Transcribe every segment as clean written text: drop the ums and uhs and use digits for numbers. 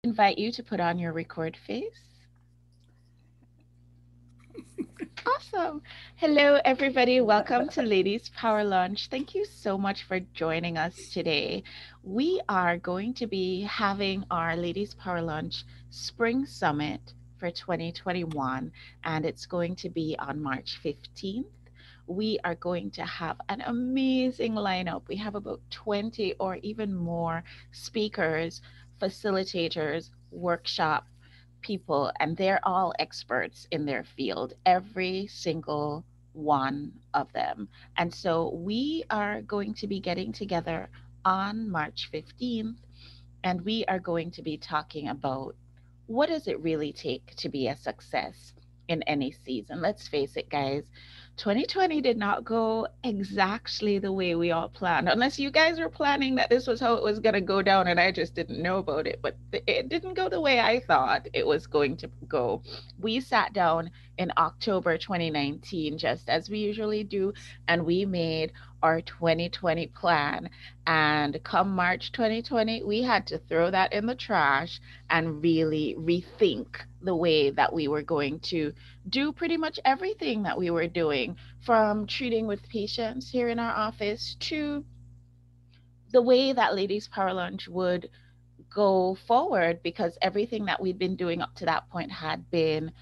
invite you to put on your record face. Awesome. Hello, everybody. Welcome to Ladies Power Lunch. Thank you so much for joining us today. We are going to be having our Ladies Power Lunch Spring Summit for 2021, and it's going to be on March 15th. We are going to have an amazing lineup. We have about 20 or even more speakers, facilitators, workshop people, and they're all experts in their field, every single one of them. And so we are going to be getting together on March 15th, and we are going to be talking about what does it really take to be a success in any season. Let's face it, guys, 2020 did not go exactly the way we all planned, unless you guys were planning that this was how it was going to go down and I just didn't know about it. But it didn't go the way I thought it was going to go. We sat down in October 2019, just as we usually do, and we made our 2020 plan. And come March 2020, we had to throw that in the trash and really rethink the way that we were going to do pretty much everything that we were doing, from treating with patients here in our office to the way that Ladies Power Lunch would go forward, because everything that we'd been doing up to that point had been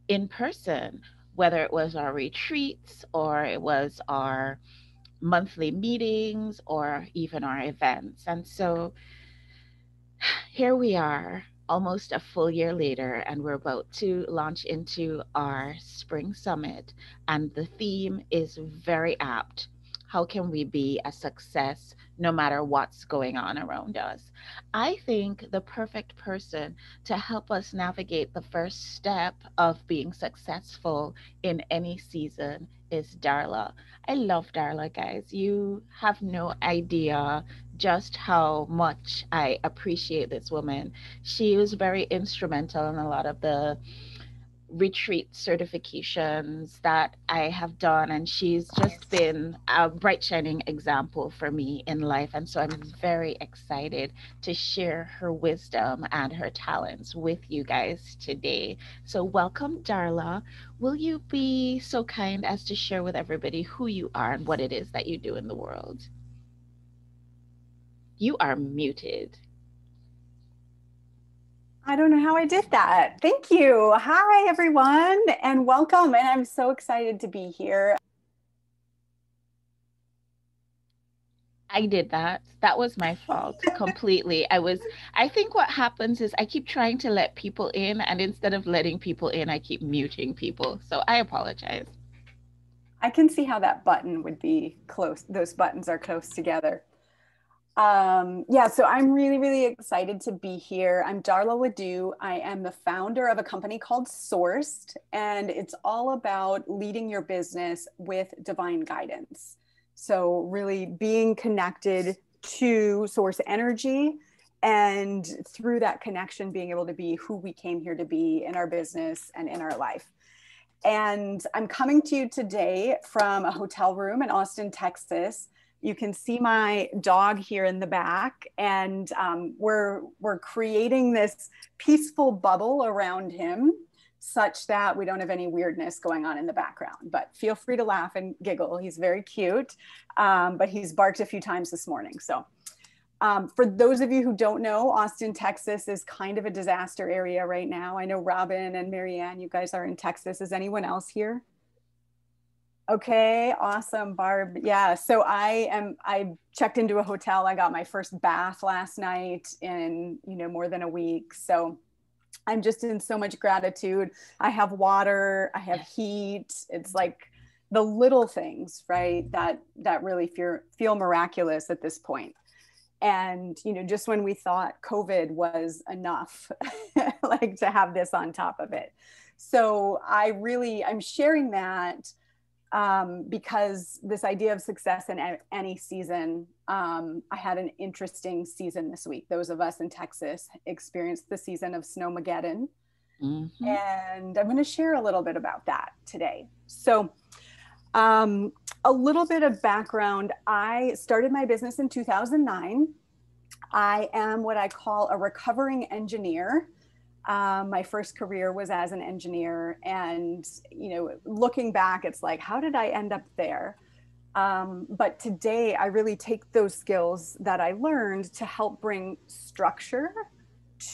in person, whether it was our retreats or it was our monthly meetings or even our events. And so here we are, almost a full year later, and we're about to launch into our spring summit. And the theme is very apt. How can we be a success no matter what's going on around us? I think the perfect person to help us navigate the first step of being successful in any season is Darla. I love Darla, guys. You have no idea just how much I appreciate this woman. She was very instrumental in a lot of the retreat certifications that I have done, and she's just been a bright, shining example for me in life. And so I'm very excited to share her wisdom and her talents with you guys today. So, welcome, Darla. Will you be so kind as to share with everybody who you are and what it is that you do in the world? You are muted. I don't know how I did that. Thank you. Hi, everyone, and welcome. And I'm so excited to be here. I did that. That was my fault completely. I think what happens is I keep trying to let people in, and instead of letting people in, I keep muting people. So I apologize. I can see how that button would be close. Those buttons are close together. Yeah, so I'm really, really excited to be here. I'm Darla LeDoux. I am the founder of a company called Sourced, and it's all about leading your business with divine guidance. So, really being connected to source energy, and through that connection, being able to be who we came here to be in our business and in our life. And I'm coming to you today from a hotel room in Austin, Texas. You can see my dog here in the back, and we're creating this peaceful bubble around him such that we don't have any weirdness going on in the background. But feel free to laugh and giggle. He's very cute, but he's barked a few times this morning. So for those of you who don't know, Austin, Texas is kind of a disaster area right now. I know Robin and Marianne, you guys are in Texas. Is anyone else here? Okay, awesome, Barb. Yeah, so I checked into a hotel. I got my first bath last night in, more than a week. So I'm just in so much gratitude. I have water, I have heat. It's like the little things, right? That really feel miraculous at this point. And, just when we thought COVID was enough, like to have this on top of it. So I'm sharing that because this idea of success in any season, I had an interesting season this week. Those of us in Texas experienced the season of Snowmageddon. Mm-hmm. And I'm going to share a little bit about that today. So a little bit of background. I started my business in 2009. I am what I call a recovering engineer. My first career was as an engineer, and looking back, it's like, how did I end up there? But today, I really take those skills that I learned to help bring structure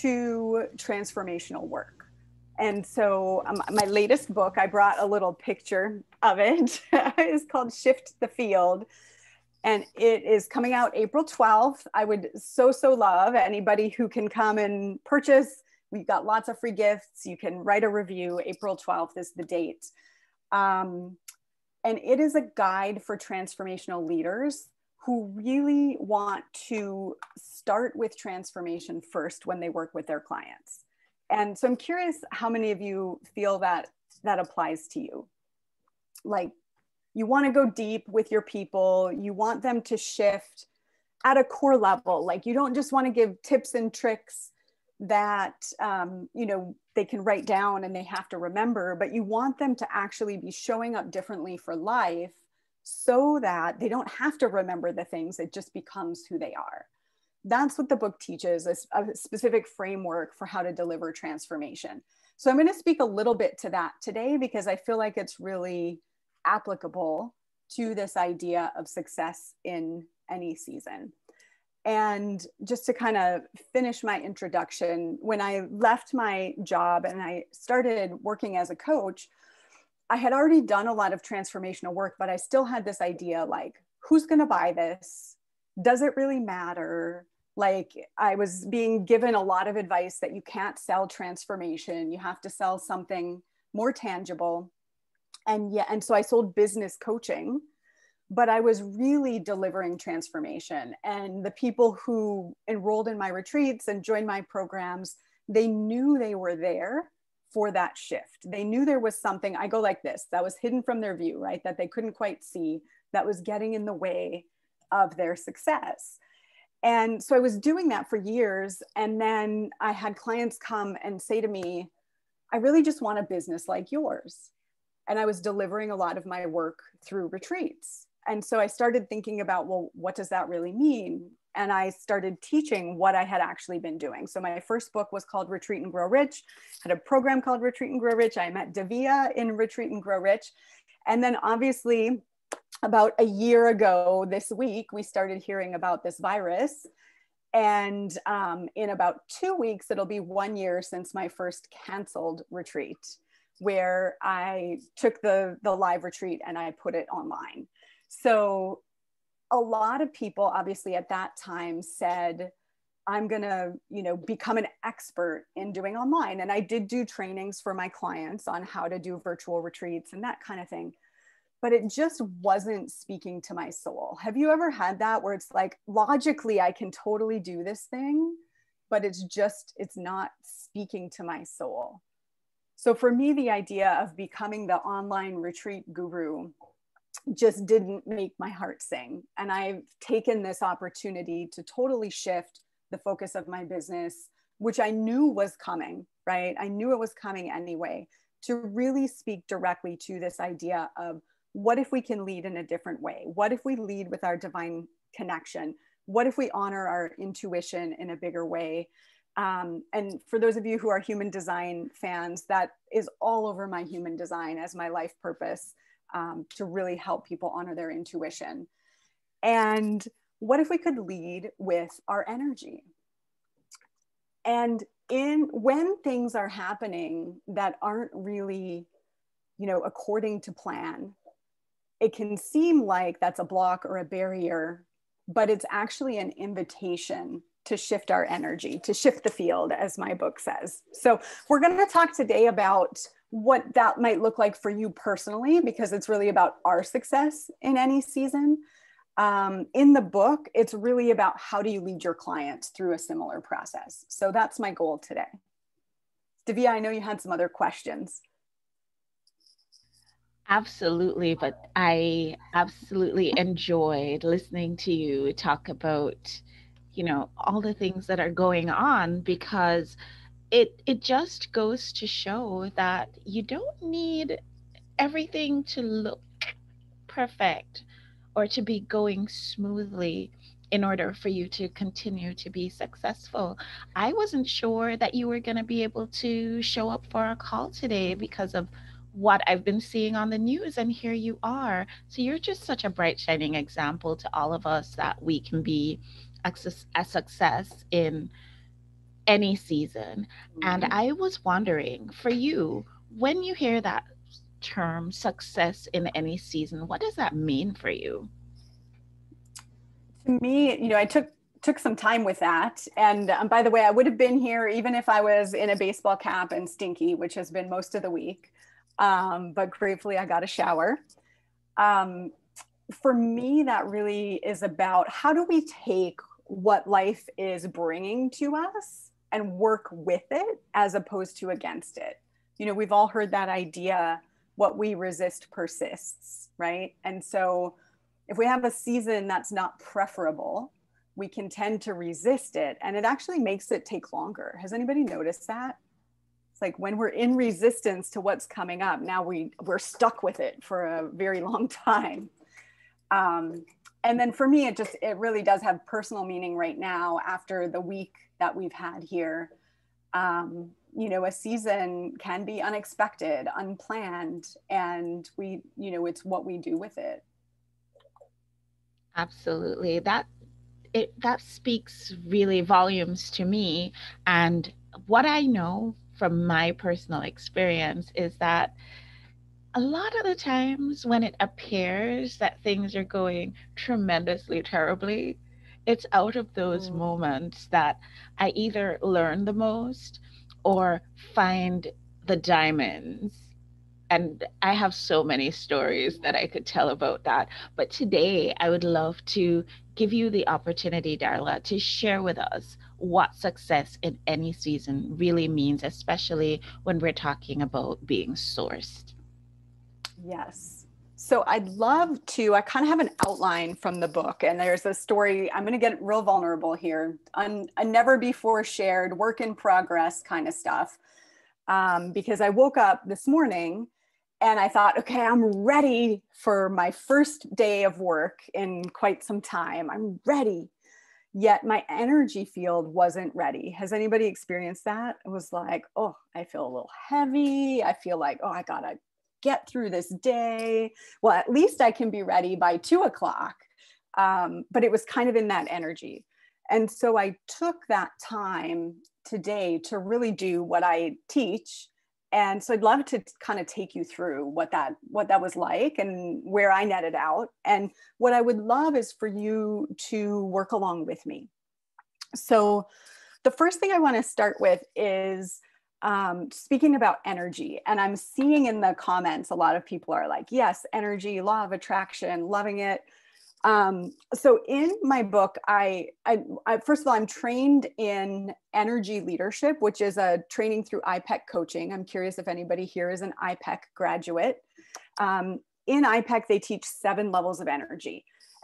to transformational work. And so, my latest book, I brought a little picture of it, is called Shift the Field. And it is coming out April 12th. I would so love anybody who can come and purchase. We've got lots of free gifts. You can write a review. April 12th is the date. And it is a guide for transformational leaders who really want to start with transformation first when they work with their clients. And so I'm curious how many of you feel that that applies to you. Like, you want to go deep with your people. You want them to shift at a core level. Like, you don't just want to give tips and tricks that they can write down and they have to remember, but you want them to actually be showing up differently for life so that they don't have to remember the things. It just becomes who they are. That's what the book teaches, a specific framework for how to deliver transformation. So I'm going to speak a little bit to that today because I feel like it's really applicable to this idea of success in any season. And just to kind of finish my introduction, when I left my job and I started working as a coach, I had already done a lot of transformational work, but I still had this idea like, who's going to buy this? Does it really matter? Like, I was being given a lot of advice that you can't sell transformation. You have to sell something more tangible. And so I sold business coaching, but I was really delivering transformation. And the people who enrolled in my retreats and joined my programs, they knew they were there for that shift. They knew there was something, I go like this, that was hidden from their view, right? That they couldn't quite see, that was getting in the way of their success. And so I was doing that for years. And then I had clients come and say to me, I really just want a business like yours. And I was delivering a lot of my work through retreats. And so I started thinking about, well, what does that really mean? And I started teaching what I had actually been doing. So my first book was called Retreat and Grow Rich, had a program called Retreat and Grow Rich. I met Davia in Retreat and Grow Rich. And then obviously about a year ago this week, we started hearing about this virus. And in about 2 weeks, it'll be 1 year since my first canceled retreat, where I took the live retreat and I put it online. So a lot of people obviously at that time said, I'm gonna, become an expert in doing online. And I did do trainings for my clients on how to do virtual retreats and that kind of thing. But it just wasn't speaking to my soul. Have you ever had that where it's like, logically, I can totally do this thing, but it's not speaking to my soul? So for me, the idea of becoming the online retreat guru just didn't make my heart sing. And I've taken this opportunity to totally shift the focus of my business, which I knew was coming, right? I knew it was coming anyway, to really speak directly to this idea of, what if we can lead in a different way? What if we lead with our divine connection? What if we honor our intuition in a bigger way? And for those of you who are human design fans, that is all over my human design as my life purpose, to really help people honor their intuition. And what if we could lead with our energy? And when things are happening that aren't really, according to plan, it can seem like that's a block or a barrier, but it's actually an invitation to shift our energy, to shift the field, as my book says. So we're going to talk today about what that might look like for you personally, because it's really about our success in any season. In the book, it's really about how do you lead your clients through a similar process. So that's my goal today. Davia, I know you had some other questions. Absolutely, but I absolutely enjoyed listening to you talk about, all the things that are going on, because it just goes to show that you don't need everything to look perfect or to be going smoothly in order for you to continue to be successful. I wasn't sure that you were going to be able to show up for a call today because of what I've been seeing on the news, and here you are. So you're just such a bright, shining example to all of us that we can be a success in any season. And Mhm. I was wondering for you, when you hear that term success in any season, what does that mean for you? To me, I took some time with that. And by the way, I would have been here even if I was in a baseball cap and stinky, which has been most of the week. But gratefully, I got a shower. Um, for me, that really is about how do we take what life is bringing to us and work with it as opposed to against it. We've all heard that idea, what we resist persists, right? And so if we have a season that's not preferable, we can tend to resist it, and it actually makes it take longer. Has anybody noticed that? It's like when we're in resistance to what's coming up, now we're stuck with it for a very long time. Um, and then for me, it really does have personal meaning right now after the week that we've had here. A season can be unexpected, unplanned, and it's what we do with it. Absolutely. That speaks really volumes to me. And what I know from my personal experience is that a lot of the times when it appears that things are going tremendously terribly, it's out of those Mm. moments that I either learn the most or find the diamonds. And I have so many stories that I could tell about that. But today, I would love to give you the opportunity, Darla, to share with us what success in any season really means, especially when we're talking about being sourced. Yes. So I kind of have an outline from the book, and there's a story. I'm going to get real vulnerable here, a never before shared work in progress kind of stuff. Because I woke up this morning and I thought, okay, I'm ready for my first day of work in quite some time. I'm ready. Yet my energy field wasn't ready. Has anybody experienced that? It was like, oh, I feel a little heavy. I feel like, oh, I gotta get through this day. Well, at least I can be ready by 2 o'clock. But it was kind of in that energy. And so I took that time today to really do what I teach. And so I'd love to kind of take you through what that was like and where I netted out. And what I would love is for you to work along with me. So the first thing I want to start with is speaking about energy. And I'm seeing in the comments, a lot of people are like, yes, energy, law of attraction, loving it. So in my book, I first of all, I'm trained in energy leadership, which is a training through IPEC coaching. I'm curious if anybody here is an IPEC graduate. In IPEC, they teach 7 levels of energy.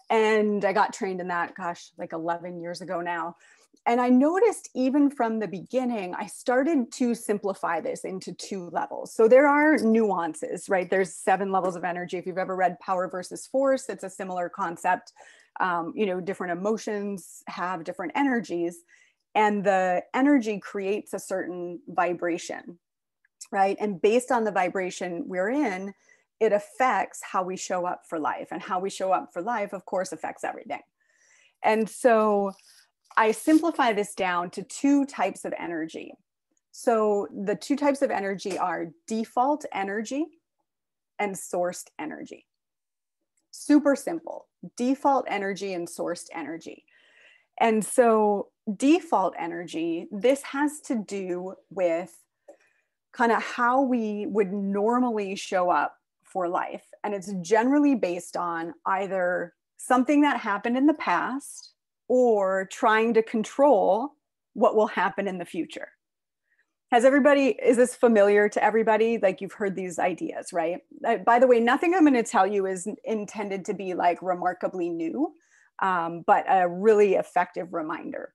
And I got trained in that, gosh, like 11 years ago now. And I noticed even from the beginning, I started to simplify this into 2 levels. So there are nuances, right? There's 7 levels of energy. If you've ever read Power versus Force, it's a similar concept. Different emotions have different energies, and the energy creates a certain vibration, right? And based on the vibration we're in, it affects how we show up for life. And how we show up for life, of course, affects everything. And so I simplify this down to 2 types of energy. So the 2 types of energy are default energy and sourced energy. Super simple. Default energy and sourced energy. And so default energy, this has to do with kind of how we would normally show up for life. And it's generally based on either something that happened in the past or trying to control what will happen in the future. Is this familiar to everybody? Like, you've heard these ideas, right? By the way, nothing I'm going to tell you is intended to be like remarkably new, but a really effective reminder.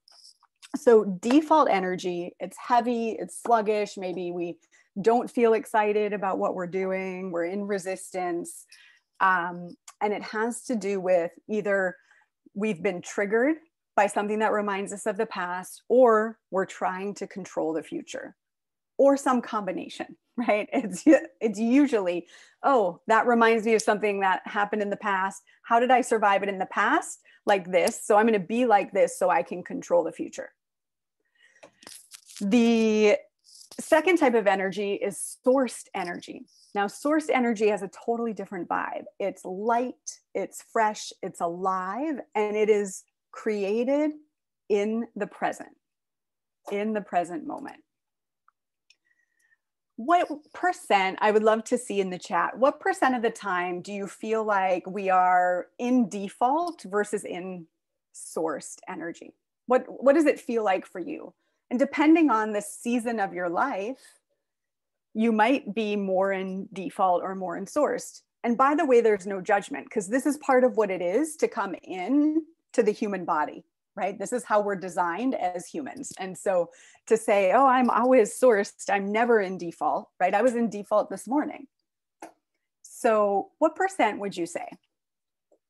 So default energy, it's heavy, it's sluggish. Maybe we don't feel excited about what we're doing. We're in resistance. And it has to do with either we've been triggered by something that reminds us of the past, or we're trying to control the future, or some combination, right? It's usually, oh, that reminds me of something that happened in the past. How did I survive it in the past? Like this. So I'm going to be like this so I can control the future. The second type of energy is sourced energy. Now, sourced energy has a totally different vibe. It's light, it's fresh, it's alive, and it is created in the present moment. What percent, I would love to see in the chat, what percent of the time do you feel like we are in default versus in sourced energy? What does it feel like for you? And depending on the season of your life, you might be more in default or more in sourced. And by the way, there's no judgment, because this is part of what it is to come in to the human body, right? This is how we're designed as humans. And so to say, oh, I'm always sourced, I'm never in default, right? I was in default this morning. So what percent would you say?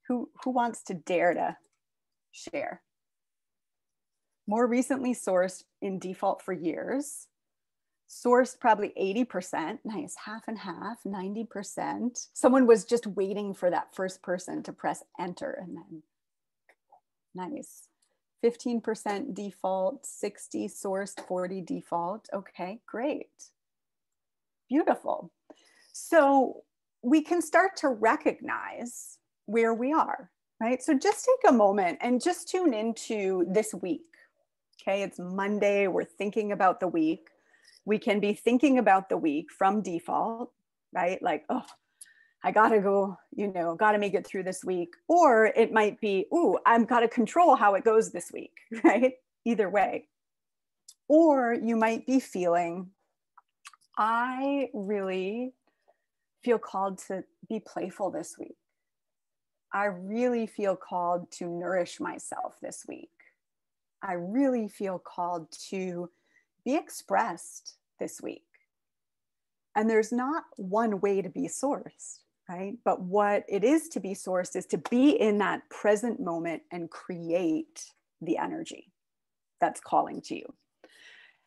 Who wants to dare to share? More recently sourced, in default for years. Sourced probably 80%, nice, half and half, 90%. Someone was just waiting for that first person to press enter, and then nice. 15% default, 60 sourced, 40 default. Okay, great. Beautiful. So we can start to recognize where we are, right? So just take a moment and just tune into this week. Okay, it's Monday, we're thinking about the week. We can be thinking about the week from default, right? Like, oh, I gotta go, gotta make it through this week. Or it might be, ooh, I've gotta control how it goes this week, right? Either way. Or you might be feeling, I really feel called to be playful this week. I really feel called to nourish myself this week. I really feel called to be expressed this week. And there's not one way to be sourced, right? But what it is to be sourced is to be in that present moment and create the energy that's calling to you.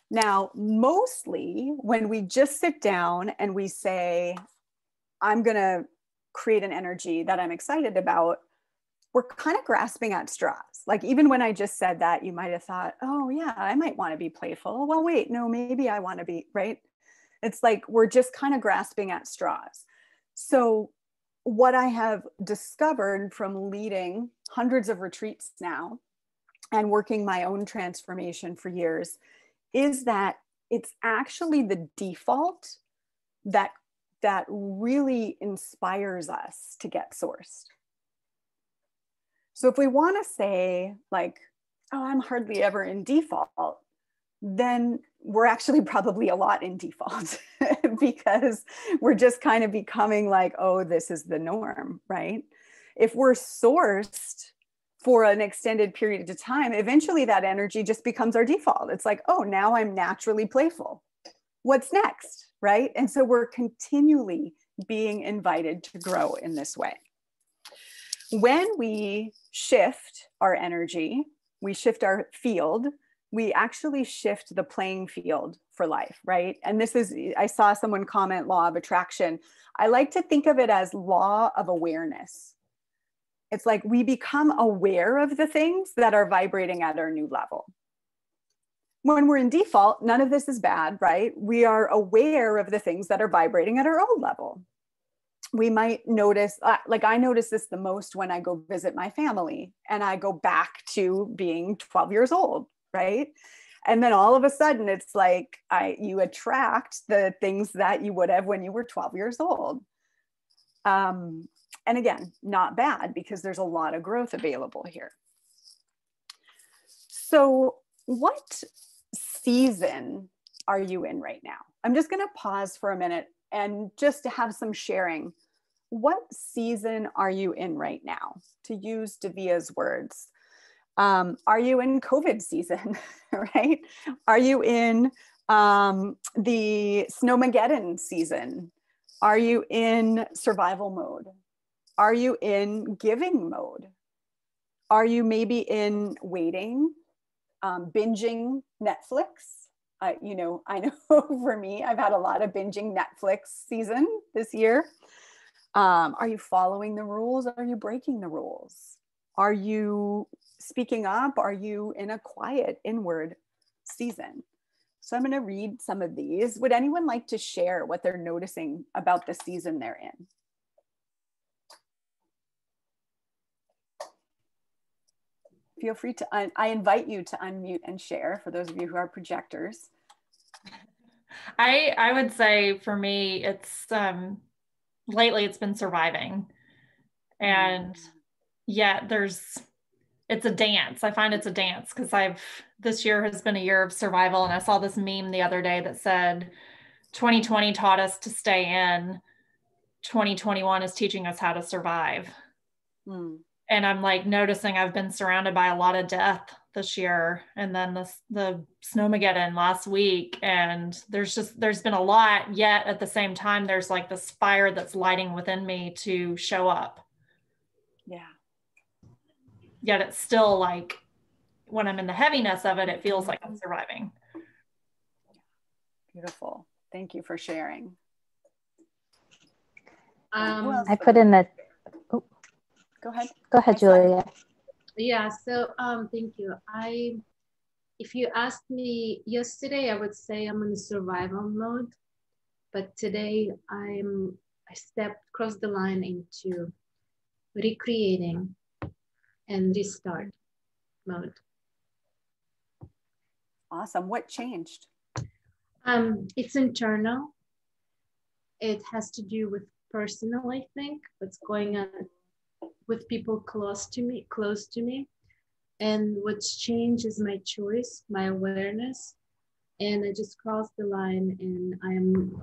Now, mostly when we just sit down and we say, I'm going to create an energy that I'm excited about, we're kind of grasping at straws. Like even when I just said that, you might have thought, oh yeah, I might want to be playful. Well, wait, no, maybe I want to be, right? It's like we're just kind of grasping at straws. So what I have discovered from leading hundreds of retreats now and working my own transformation for years is that it's actually the default that really inspires us to get sourced. So if we want to say like, oh, I'm hardly ever in default, then we're actually probably a lot in default because we're just kind of becoming like, oh, this is the norm, right? If we're sourced for an extended period of time, eventually that energy just becomes our default. It's like, oh, now I'm naturally playful. What's next, right? And so we're continually being invited to grow in this way. When we shift our energy, we shift our field, we actually shift the playing field for life, right? And this is, I saw someone comment law of attraction. I like to think of it as law of awareness. It's like we become aware of the things that are vibrating at our new level. When we're in default, none of this is bad, right? We are aware of the things that are vibrating at our old level. We might notice, like I notice this the most when I go visit my family and I go back to being 12 years old, right? And then all of a sudden it's like you attract the things that you would have when you were 12 years old. And again, not bad because there's a lot of growth available here. So what season are you in right now? I'm just going to pause for a minute and just to have some sharing. What season are you in right now? To use Davia's words, are you in COVID season, right? Are you in the Snowmageddon season? Are you in survival mode? Are you in giving mode? Are you maybe in waiting, binging Netflix? I know for me, I've had a lot of binging Netflix season this year. Are you following the rules? Are you breaking the rules? Are you speaking up? Are you in a quiet inward season? So I'm going to read some of these. Would anyone like to share what they're noticing about the season they're in? Feel free to, I invite you to unmute and share for those of you who are projectors. I would say for me, it's lately it's been surviving. And yeah, it's a dance. I find it's a dance because this year has been a year of survival. And I saw this meme the other day that said 2020 taught us to stay in, 2021 is teaching us how to survive. And I'm like noticing I've been surrounded by a lot of death this year, and then the Snowmageddon last week, and there's been a lot, yet at the same time there's like this fire that's lighting within me to show up. Yeah. Yet it's still like when I'm in the heaviness of it, it feels like I'm surviving. Beautiful. Thank you for sharing. I put in the Go ahead. Go ahead, Julia. Yeah, so thank you. If you asked me yesterday, I would say I'm in survival mode, but today I crossed the line into recreating and restart mode. Awesome. What changed? It's internal. It has to do with personal, I think, what's going on with people close to me. And what's changed is my choice, my awareness. And I just crossed the line, and I'm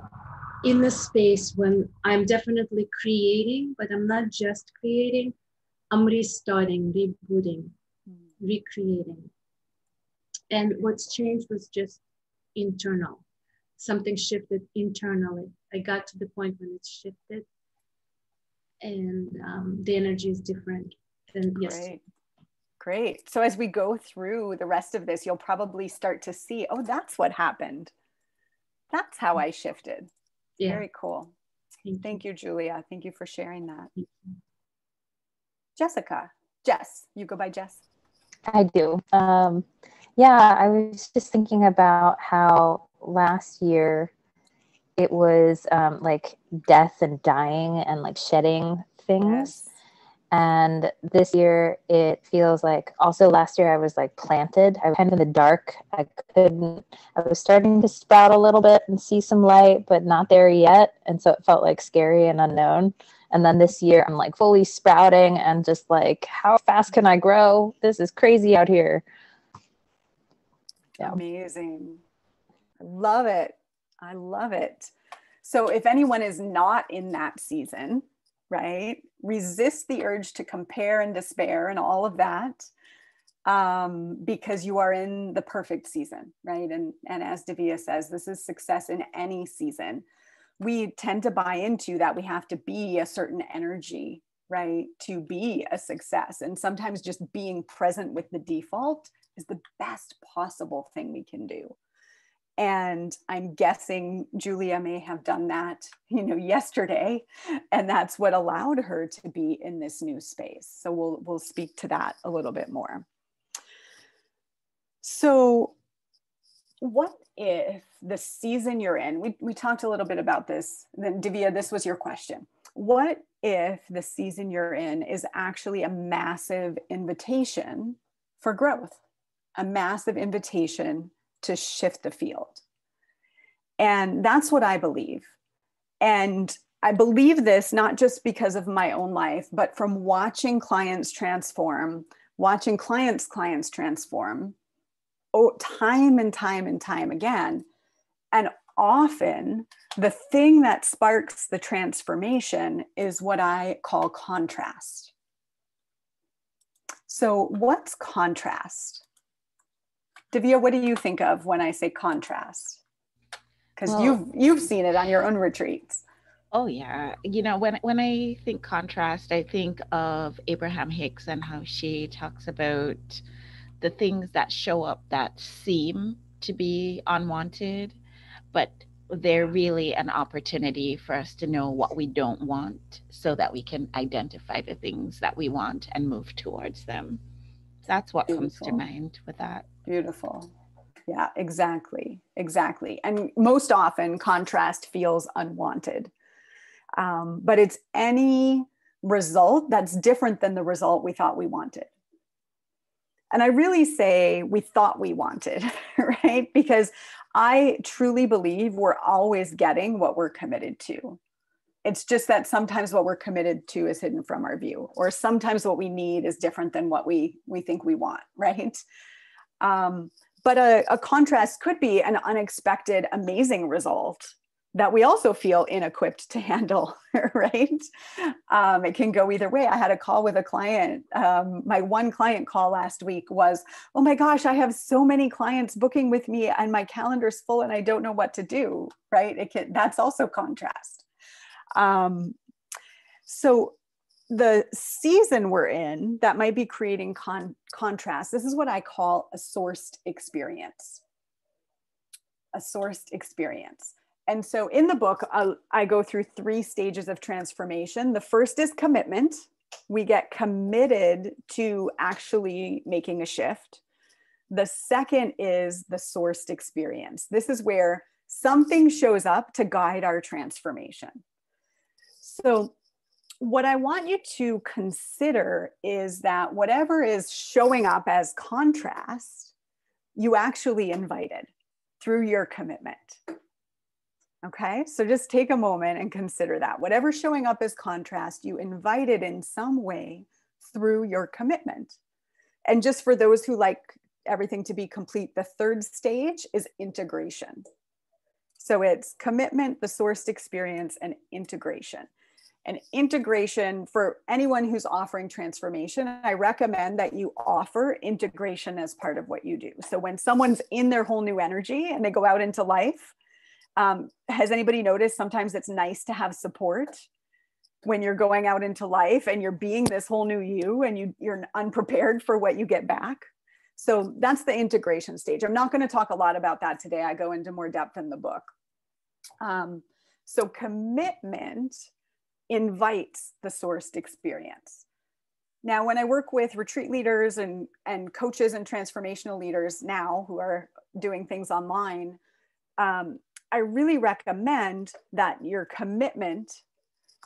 in the space when I'm definitely creating, but I'm not just creating, I'm restarting, rebooting, recreating. And what's changed was just internal. Something shifted internally. I got to the point when it shifted, and the energy is different than yesterday. Great. So as we go through the rest of this, you'll probably start to see, oh, that's what happened. That's how I shifted. Yeah. Very cool. Thank you, Julia. Thank you for sharing that. Jessica. Jess, you go by Jess. I do. Yeah, I was just thinking about how last year it was like death and dying and like shedding things. Yes. And this year it feels like, also last year I was like planted. I was kind of in the dark. I was starting to sprout a little bit and see some light, but not there yet. And so it felt like scary and unknown. And then this year I'm like fully sprouting and just like, how fast can I grow? This is crazy out here. Yeah. Amazing. I love it. I love it. So if anyone is not in that season, right, resist the urge to compare and despair and all of that, because you are in the perfect season, right? And as Davia says, this is success in any season. We tend to buy into that we have to be a certain energy, right, to be a success. And sometimes just being present with the default is the best possible thing we can do. And I'm guessing Julia may have done that, yesterday, and that's what allowed her to be in this new space. So we'll speak to that a little bit more. So what if the season you're in, we talked a little bit about this, then Davia, this was your question. What if the season you're in is actually a massive invitation for growth, a massive invitation to shift the field? And that's what I believe. And I believe this not just because of my own life, but from watching clients transform, watching clients transform time and time and time again. And often the thing that sparks the transformation is what I call contrast. So what's contrast? Davia, what do you think of when I say contrast? Because you've seen it on your own retreats. Oh yeah. When I think contrast, I think of Abraham Hicks and how she talks about the things that show up that seem to be unwanted, but they're really an opportunity for us to know what we don't want so that we can identify the things that we want and move towards them. That's what comes to Beautiful. mind with that. Beautiful. Yeah, exactly. Exactly. And most often contrast feels unwanted. But it's any result that's different than the result we thought we wanted. And I really say we thought we wanted, right? Because I truly believe we're always getting what we're committed to. It's just that sometimes what we're committed to is hidden from our view, or sometimes what we need is different than what we think we want, right? But a contrast could be an unexpected, amazing result that we also feel inequipped to handle, right? It can go either way. I had a call with a client. My one client call last week was, oh my gosh, I have so many clients booking with me and my calendar's full and I don't know what to do, right? That's also contrast. So the season we're in that might be creating contrast, this is what I call a sourced experience. A sourced experience. And so in the book, I go through 3 stages of transformation. The first is commitment. We get committed to actually making a shift. The second is the sourced experience. This is where something shows up to guide our transformation. So what I want you to consider is that whatever is showing up as contrast, you actually invited through your commitment. Okay, so just take a moment and consider that. Whatever's showing up as contrast, you invited in some way through your commitment. And just for those who like everything to be complete, the third stage is integration. So it's commitment, the sourced experience, and integration. And integration, for anyone who's offering transformation, I recommend that you offer integration as part of what you do. So when someone's in their whole new energy and they go out into life, has anybody noticed sometimes it's nice to have support when you're going out into life and you're being this whole new you and you're unprepared for what you get back? So that's the integration stage. I'm not going to talk a lot about that today. I go into more depth in the book. So commitment invites the sourced experience. Now, when I work with retreat leaders and coaches and transformational leaders now who are doing things online, I really recommend that your commitment,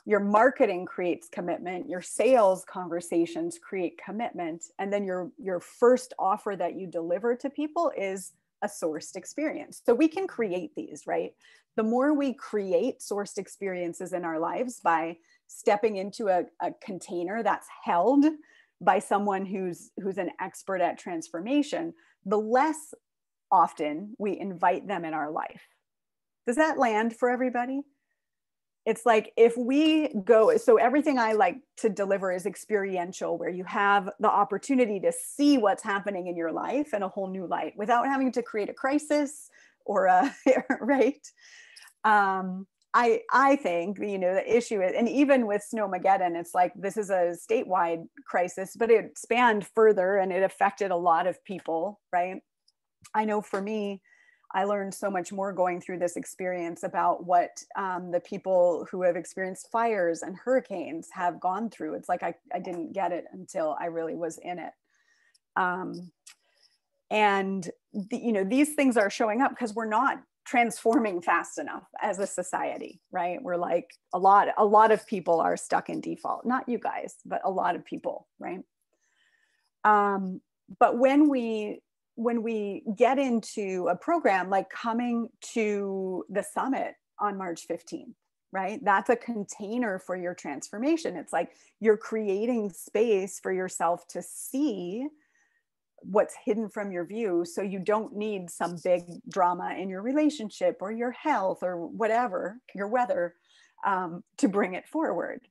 your marketing creates commitment, your sales conversations create commitment, and then your first offer that you deliver to people is a sourced experience. So we can create these, right? The more we create sourced experiences in our lives by stepping into a container that's held by someone who's an expert at transformation, the less often we invite them in our life. Does that land for everybody? It's like if we go, so everything I like to deliver is experiential, where you have the opportunity to see what's happening in your life in a whole new light without having to create a crisis or a, right? I think, the issue is, and even with Snowmageddon, it's like, this is a statewide crisis, but it spanned further and it affected a lot of people, right? I know for me, I learned so much more going through this experience about what the people who have experienced fires and hurricanes have gone through. It's like I didn't get it until I really was in it. These things are showing up because we're not transforming fast enough as a society, right? We're like a lot of people are stuck in default. Not you guys, but a lot of people, right? But when we get into a program like coming to the summit on March 15th, right? That's a container for your transformation. It's like you're creating space for yourself to see what's hidden from your view. So you don't need some big drama in your relationship or your health or whatever, your weather, to bring it forward.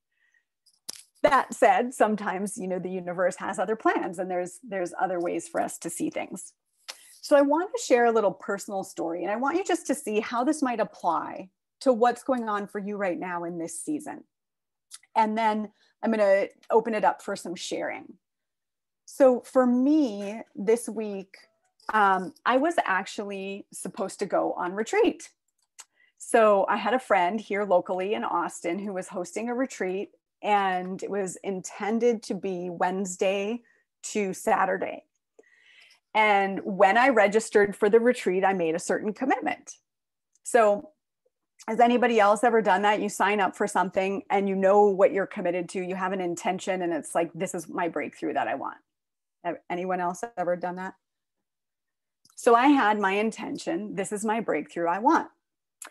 That said, sometimes, the universe has other plans and there's other ways for us to see things. So I want to share a little personal story, and I want you just to see how this might apply to what's going on for you right now in this season. And then I'm going to open it up for some sharing. So for me this week, I was actually supposed to go on retreat. So I had a friend here locally in Austin who was hosting a retreat, and it was intended to be Wednesday to Saturday. And when I registered for the retreat, I made a certain commitment. So has anybody else ever done that? You sign up for something and you know what you're committed to, you have an intention, and it's like, this is my breakthrough that I want. Anyone else ever done that? So I had my intention, this is my breakthrough I want.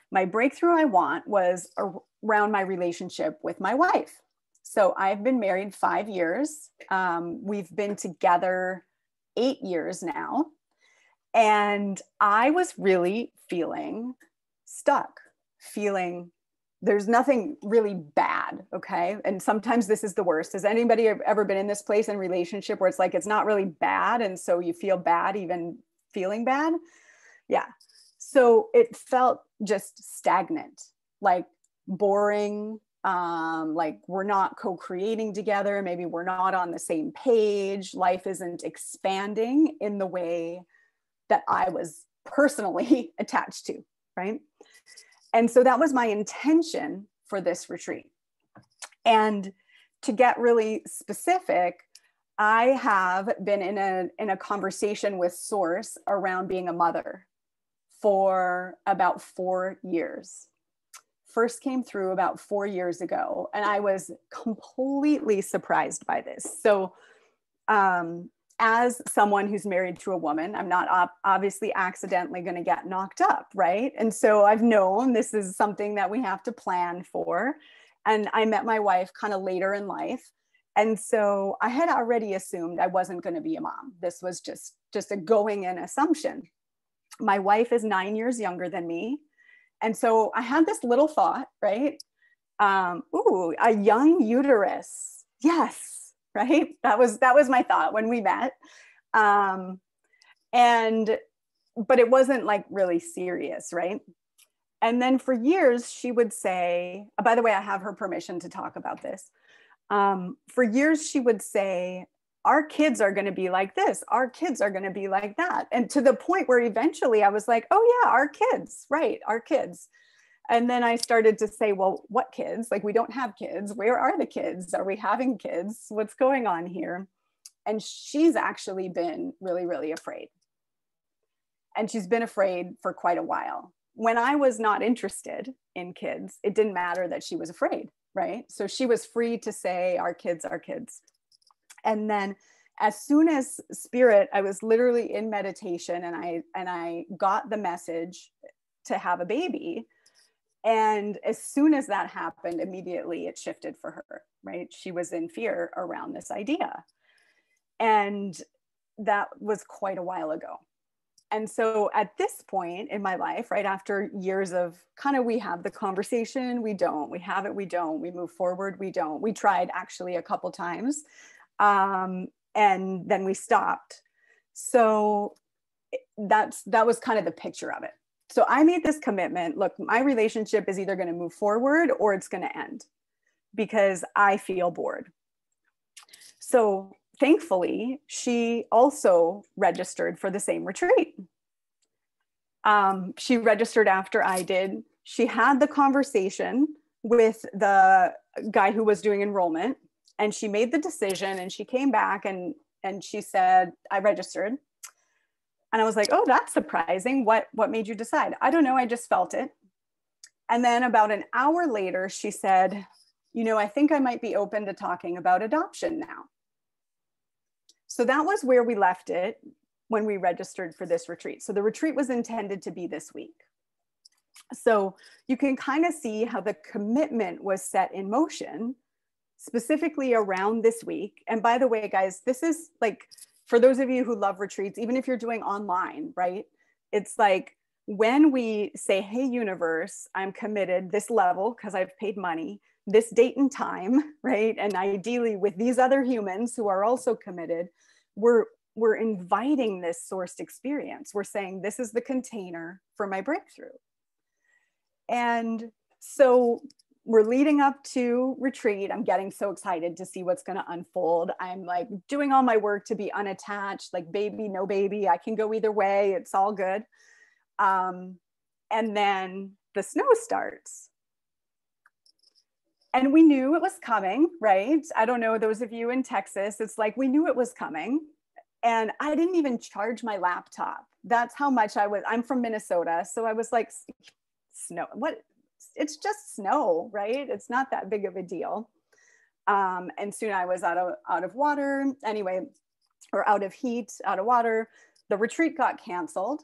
My breakthrough I want was around my relationship with my wife. So I've been married 5 years. We've been together 8 years now. And I was really feeling stuck, feeling there's nothing really bad, okay? And sometimes this is the worst. Has anybody ever been in this place in relationship where it's like, it's not really bad, and so you feel bad even feeling bad? Yeah. So it felt just stagnant, like boring, like we're not co-creating together. Maybe we're not on the same page. Life isn't expanding in the way that I was personally attached to, right? And so that was my intention for this retreat. And to get really specific, I have been in a conversation with Source around being a mother for about 4 years. First came through about 4 years ago, and I was completely surprised by this. So as someone who's married to a woman, I'm not obviously accidentally going to get knocked up, right? And so I've known this is something that we have to plan for. And I met my wife kind of later in life. And so I had already assumed I wasn't going to be a mom. This was just a going in assumption. My wife is 9 years younger than me. And so I had this little thought, right? Ooh, a young uterus. Yes. Right. That was my thought when we met. But it wasn't like really serious. Right. And then for years she would say, by the way, I have her permission to talk about this. For years she would say, our kids are going to be like this. Our kids are going to be like that. And to the point where eventually I was like, oh yeah, our kids, right. Our kids. And then I started to say, well, what kids? Like, we don't have kids. Where are the kids? Are we having kids? What's going on here? And she's actually been really, really afraid. And she's been afraid for quite a while. When I was not interested in kids, it didn't matter that she was afraid, right? So she was free to say, our kids, our kids. And then as soon as Spirit, I was literally in meditation and I got the message to have a baby. And as soon as that happened, immediately it shifted for her, right? She was in fear around this idea. And that was quite a while ago. And so at this point in my life, right after years of kind of, we have the conversation, we don't, we have it, we don't, we move forward, we don't. We tried actually a couple times, and then we stopped. So that was kind of the picture of it. So I made this commitment. Look, my relationship is either going to move forward or it's going to end because I feel bored. So thankfully, she also registered for the same retreat. She registered after I did. She had the conversation with the guy who was doing enrollment, and she made the decision, and she came back and she said, I registered. And I was like, oh, that's surprising. What made you decide? I don't know. I just felt it. And then about an hour later, she said, you know, I think I might be open to talking about adoption now. So that was where we left it when we registered for this retreat. So the retreat was intended to be this week. So you can kind of see how the commitment was set in motion, specifically around this week. And by the way, guys, this is like, for those of you who love retreats, even if you're doing online, right? It's like when we say, hey, universe, I'm committed this level because I've paid money, this date and time, right? And ideally with these other humans who are also committed, we're inviting this sourced experience. We're saying, this is the container for my breakthrough. And So we're leading up to retreat. I'm getting so excited to see what's going to unfold. I'm like doing all my work to be unattached, like baby, no baby. I can go either way. It's all good. And then the snow starts. And we knew it was coming, right? I don't know, those of you in Texas, it's like we knew it was coming. And I didn't even charge my laptop. That's how much I'm from Minnesota. So I was like, snow, what? It's just snow, right? It's not that big of a deal. And soon I was out of water anyway, or out of heat, out of water. The retreat got canceled,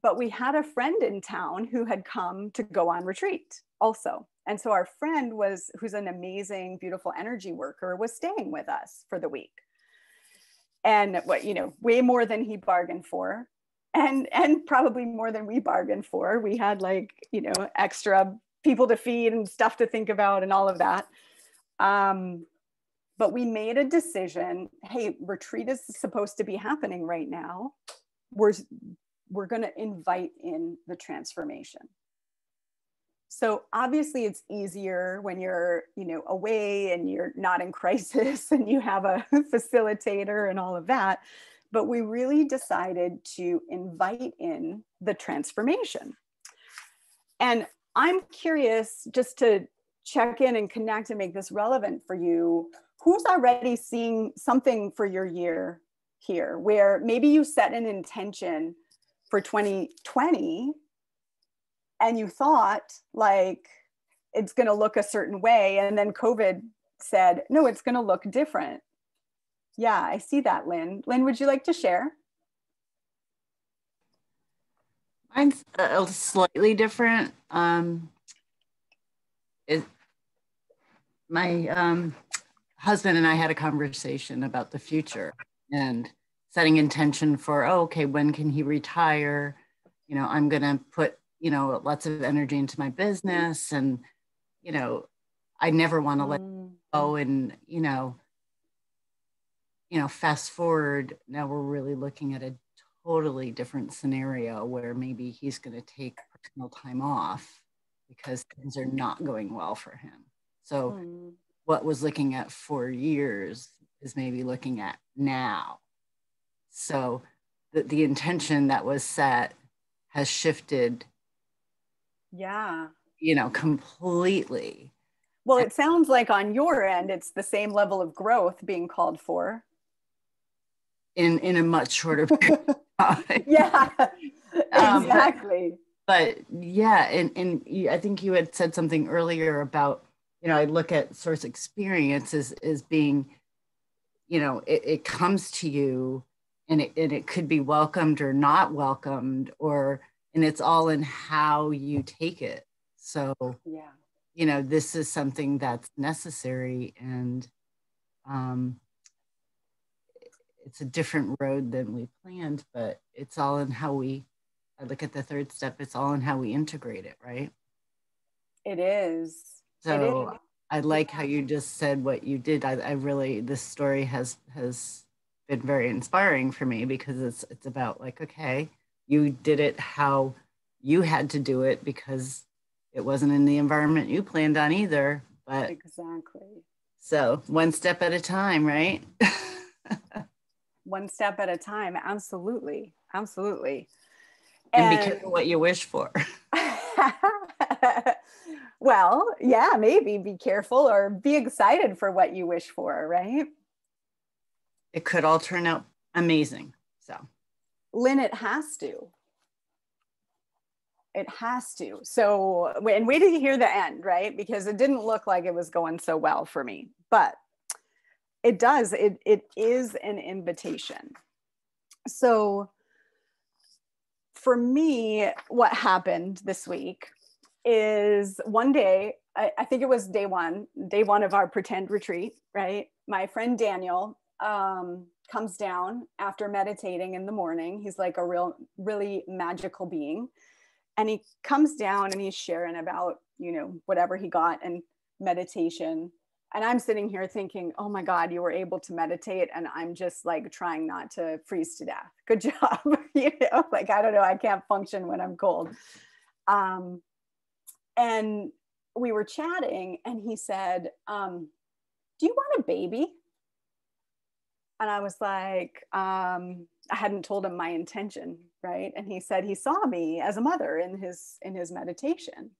but we had a friend in town who had come to go on retreat also. And so our friend who's an amazing, beautiful energy worker, was staying with us for the week. And what, way more than he bargained for. And probably more than we bargained for. We had extra people to feed and stuff to think about and all of that. But we made a decision, hey, retreat is supposed to be happening right now. We're going to invite in the transformation. So obviously it's easier when you're, away and you're not in crisis and you have a facilitator and all of that. But we really decided to invite in the transformation. And I'm curious, just to check in and connect and make this relevant for you, who's already seeing something for your year here, where maybe you set an intention for 2020 and you thought like it's going to look a certain way, and then COVID said, no, it's going to look different. Yeah, I see that, Lynn. Lynn, would you like to share? Mine's slightly different. My husband and I had a conversation about the future and setting intention for, okay, when can he retire? I'm going to put, lots of energy into my business, and, I never want to let go. And, fast forward, now we're really looking at a totally different scenario where maybe he's going to take personal time off because things are not going well for him. So what was looking at 4 years is maybe looking at now. So the intention that was set has shifted. Yeah. Completely. Well, it sounds like on your end, it's the same level of growth being called for. In a much shorter period of time. Yeah, exactly. But yeah, and I think you had said something earlier about, I look at source experience as being, it comes to you and it could be welcomed or not welcomed, and it's all in how you take it. So, yeah, this is something that's necessary, and it's a different road than we planned, but it's all in how I look at the third step, it's all in how we integrate it, right? It is. So it is. I like how you just said what you did. I really, this story has been very inspiring for me, because it's about like, okay, you did it how you had to do it because it wasn't in the environment you planned on either. But exactly. So one step at a time, right? One step at a time. Absolutely. Absolutely. And be careful what you wish for. Well, yeah, maybe be careful or be excited for what you wish for, right? It could all turn out amazing. So, Lynn, it has to. It has to. So, and wait till you hear the end, right? Because it didn't look like it was going so well for me, but it does. It is an invitation. So for me, what happened this week is one day, I think it was day one of our pretend retreat, right? My friend Daniel comes down after meditating in the morning. He's like a really magical being. And he comes down and he's sharing about, whatever he got and meditation. And I'm sitting here thinking, oh my God, you were able to meditate. And I'm just like trying not to freeze to death. Good job. Like, I don't know, I can't function when I'm cold. And we were chatting and he said, do you want a baby? And I was like, I hadn't told him my intention, right? And he said he saw me as a mother in his meditation.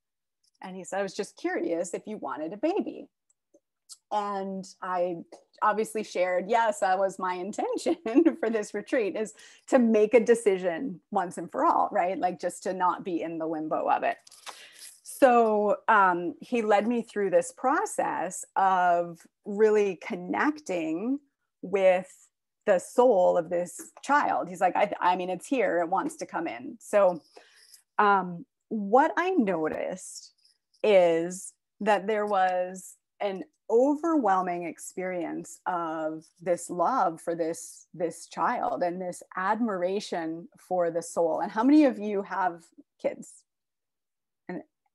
And he said, I was just curious if you wanted a baby. And I obviously shared, yes, that was my intention for this retreat, is to make a decision once and for all, right? Like just to not be in the limbo of it. So he led me through this process of really connecting with the soul of this child. He's like, I mean, it's here, it wants to come in. So what I noticed is that there was an overwhelming experience of this love for this child and this admiration for the soul. And how many of you have kids?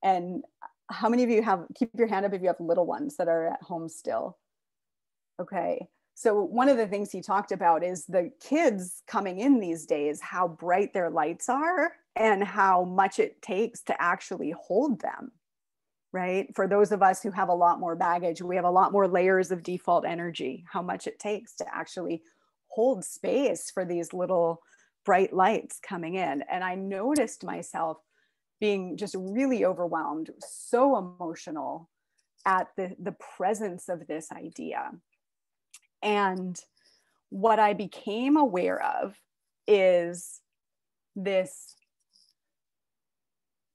And how many of you have, keep your hand up if you have little ones that are at home still? Okay. So one of the things he talked about is the kids coming in these days, how bright their lights are and how much it takes to actually hold them, right? For those of us who have a lot more baggage, we have a lot more layers of default energy, how much it takes to actually hold space for these little bright lights coming in. And I noticed myself being just really overwhelmed, so emotional at the presence of this idea. And what I became aware of is this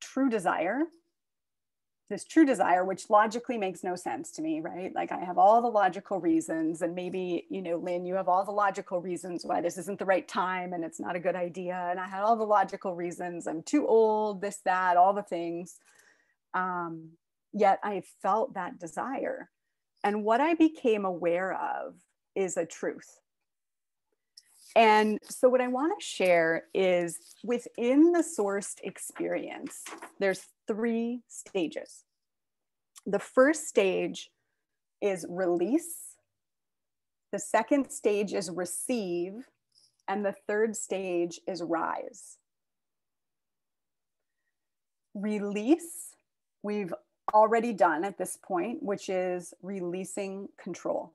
true desire, which logically makes no sense to me, right? Like I have all the logical reasons, and maybe, you know, Lynn, you have all the logical reasons why this isn't the right time and it's not a good idea. And I had all the logical reasons, I'm too old, this, that, all the things. Yet I felt that desire. And what I became aware of is a truth. And so what I want to share is within the sourced experience, there's 3 stages. The first stage is release. The second stage is receive. And the third stage is rise. Release, we've already done at this point, which is releasing control.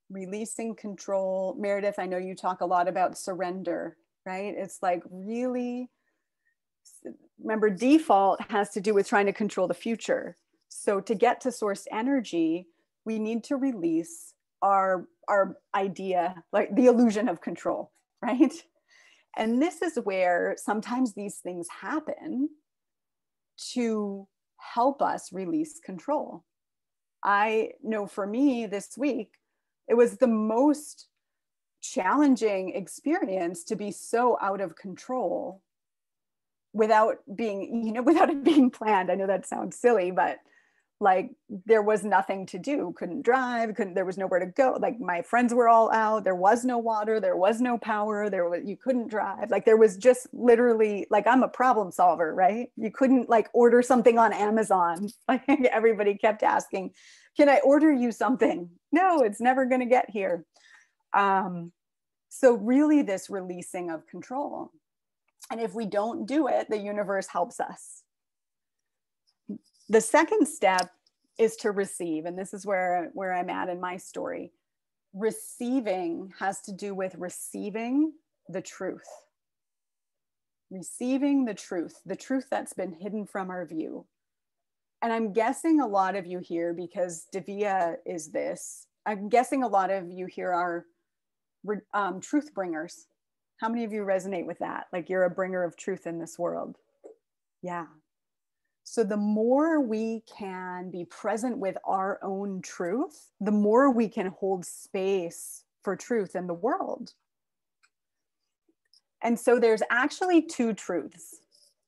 Releasing control. Meredith, I know you talk a lot about surrender, right? It's like really, remember, default has to do with trying to control the future. So to get to source energy, we need to release our idea, like the illusion of control, right? And this is where sometimes these things happen to help us release control. I know for me this week, it was the most challenging experience to be so out of control without being, you know, without it being planned. I know that sounds silly, but like there was nothing to do, couldn't drive, there was nowhere to go. Like my friends were all out, there was no water, there was no power, you couldn't drive. Like there was just literally, like I'm a problem solver, right? You couldn't like order something on Amazon. Like everybody kept asking, can I order you something? No, it's never going to get here. So really this releasing of control. And if we don't do it, the universe helps us. The second step is to receive. And this is where I'm at in my story. Receiving has to do with receiving the truth. Receiving the truth that's been hidden from our view. And I'm guessing a lot of you here, because Davia is this, I'm guessing a lot of you here are truth bringers. How many of you resonate with that? Like you're a bringer of truth in this world. Yeah. So the more we can be present with our own truth, the more we can hold space for truth in the world. And so there's actually 2 truths.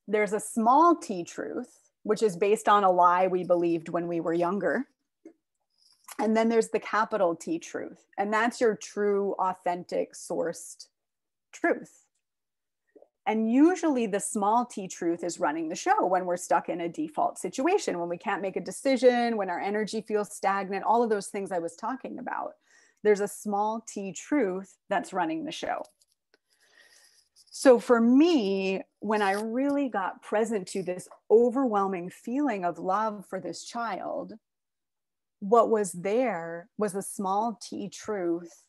There's a small t truth, which is based on a lie we believed when we were younger. And then there's the capital T truth. And that's your true, authentic, sourced truth. And usually the small t truth is running the show when we're stuck in a default situation, when we can't make a decision, when our energy feels stagnant, all of those things I was talking about. There's a small t truth that's running the show. So for me, when I really got present to this overwhelming feeling of love for this child, what was there was a small T truth.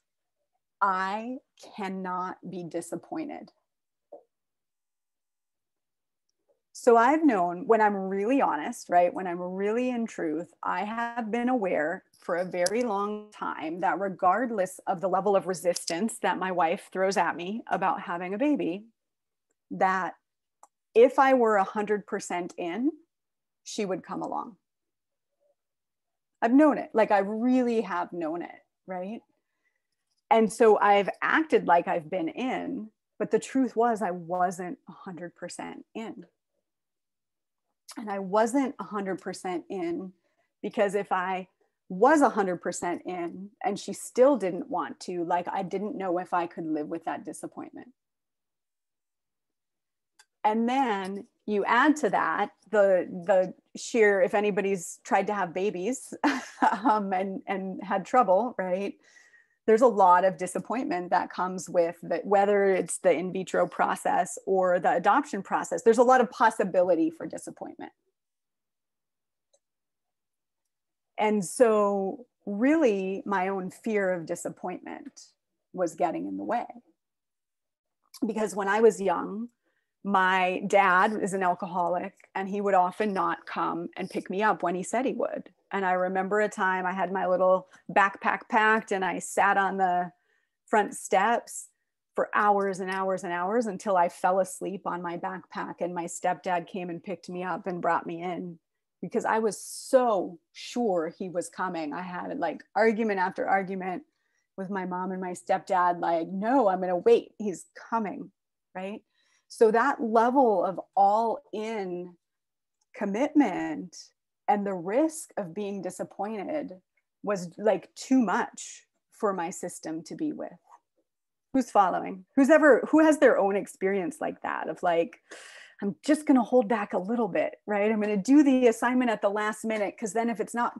I cannot be disappointed. So I've known, when I'm really honest, right, when I'm really in truth, I have been aware for a very long time that regardless of the level of resistance that my wife throws at me about having a baby, that if I were 100% in, she would come along. I've known it, like I really have known it, right? And so I've acted like I've been in, but the truth was I wasn't 100% in. And I wasn't 100% in because if I was 100% in and she still didn't want to, like I didn't know if I could live with that disappointment. And then you add to that the sheer, if anybody's tried to have babies and had trouble, right? There's a lot of disappointment that comes with that, whether it's the in vitro process or the adoption process. There's a lot of possibility for disappointment. And so really my own fear of disappointment was getting in the way. Because when I was young, my dad is an alcoholic and he would often not come and pick me up when he said he would. And I remember a time I had my little backpack packed and I sat on the front steps for hours and hours and hours until I fell asleep on my backpack, and my stepdad came and picked me up and brought me in because I was so sure he was coming. I had like argument after argument with my mom and my stepdad, like, no, I'm going to wait. He's coming, right? So that level of all in commitment and the risk of being disappointed was like too much for my system to be with. Who's following? Who has their own experience like that of like, I'm just going to hold back a little bit, right? I'm going to do the assignment at the last minute because then if it's not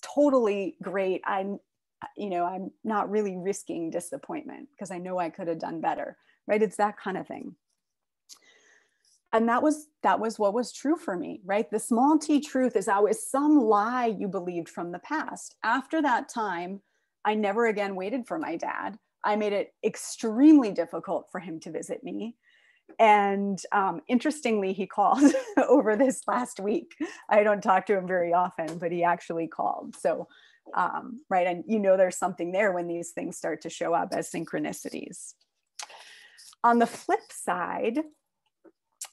totally great, I'm not really risking disappointment because I know I could have done better, right? It's that kind of thing. And that was what was true for me, right? The small T truth is always some lie you believed from the past. After that time, I never again waited for my dad. I made it extremely difficult for him to visit me. And interestingly, he called over this last week. I don't talk to him very often, but he actually called. So, right. And there's something there when these things start to show up as synchronicities. On the flip side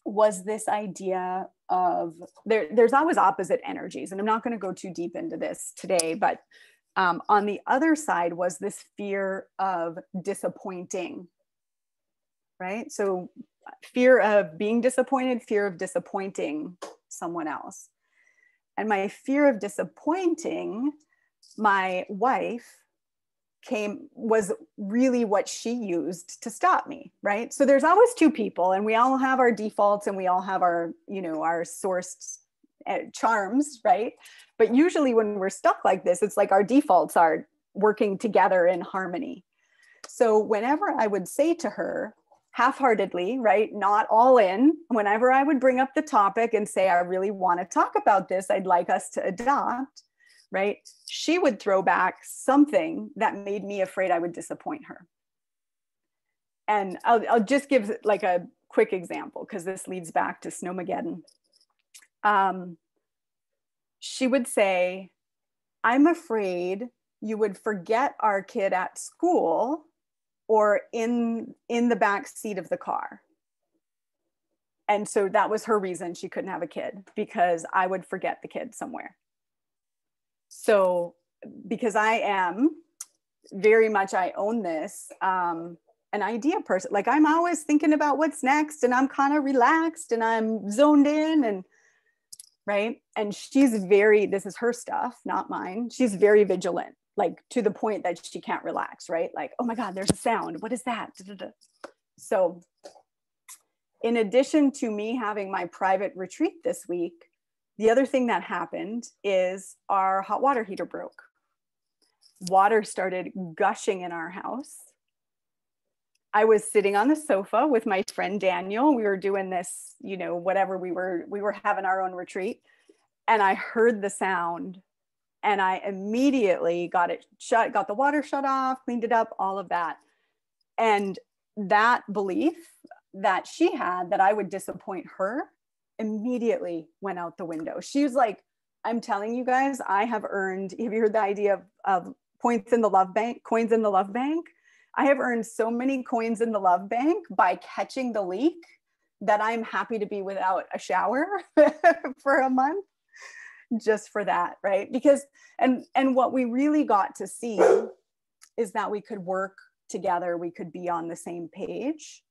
was this idea of there's always opposite energies. And I'm not going to go too deep into this today, but on the other side was this fear of disappointing, right? So fear of being disappointed, fear of disappointing someone else. And my fear of disappointing my wife was really what she used to stop me, right? So there's always two people and we all have our defaults and we all have our, our sourced charms, right? But usually when we're stuck like this, it's like our defaults are working together in harmony. So whenever I would say to her, half-heartedly, right, not all in, whenever I would bring up the topic and say, I really want to talk about this, I'd like us to adopt, right? She would throw back something that made me afraid I would disappoint her. And I'll just give like a quick example because this leads back to Snowmageddon. She would say, I'm afraid you would forget our kid at school or in the back seat of the car. And so that was her reason she couldn't have a kid, because I would forget the kid somewhere. So because I am very much, I own this, an idea person, like I'm always thinking about what's next and I'm kind of relaxed and I'm zoned in and right. And she's this is her stuff, not mine. She's very vigilant, like to the point that she can't relax, right? Like, oh my God, there's a sound. What is that? So in addition to me having my private retreat this week, the other thing that happened is our hot water heater broke. Water started gushing in our house. I was sitting on the sofa with my friend Daniel. We were doing this, whatever we were having our own retreat. And I heard the sound and I immediately got the water shut off, cleaned it up, all of that. And that belief that she had that I would disappoint her immediately went out the window. She was like, I'm telling you guys, I have earned, have you heard the idea of coins in the love bank? I have earned so many coins in the love bank by catching the leak that I'm happy to be without a shower for a month just for that, right? Because, and what we really got to see is that we could work together, we could be on the same page,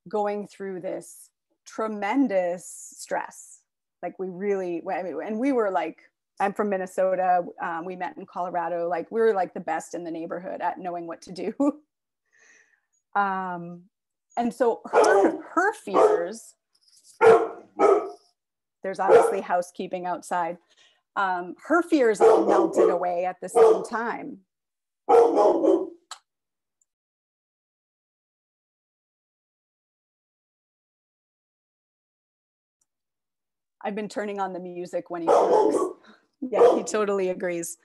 going through this tremendous stress. Like we really, and we were like, I'm from Minnesota. We met in Colorado. Like we were like the best in the neighborhood at knowing what to do. And so her fears, there's obviously housekeeping outside. Her fears all melted away at the same time. I've been turning on the music when he works. Yeah, he totally agrees.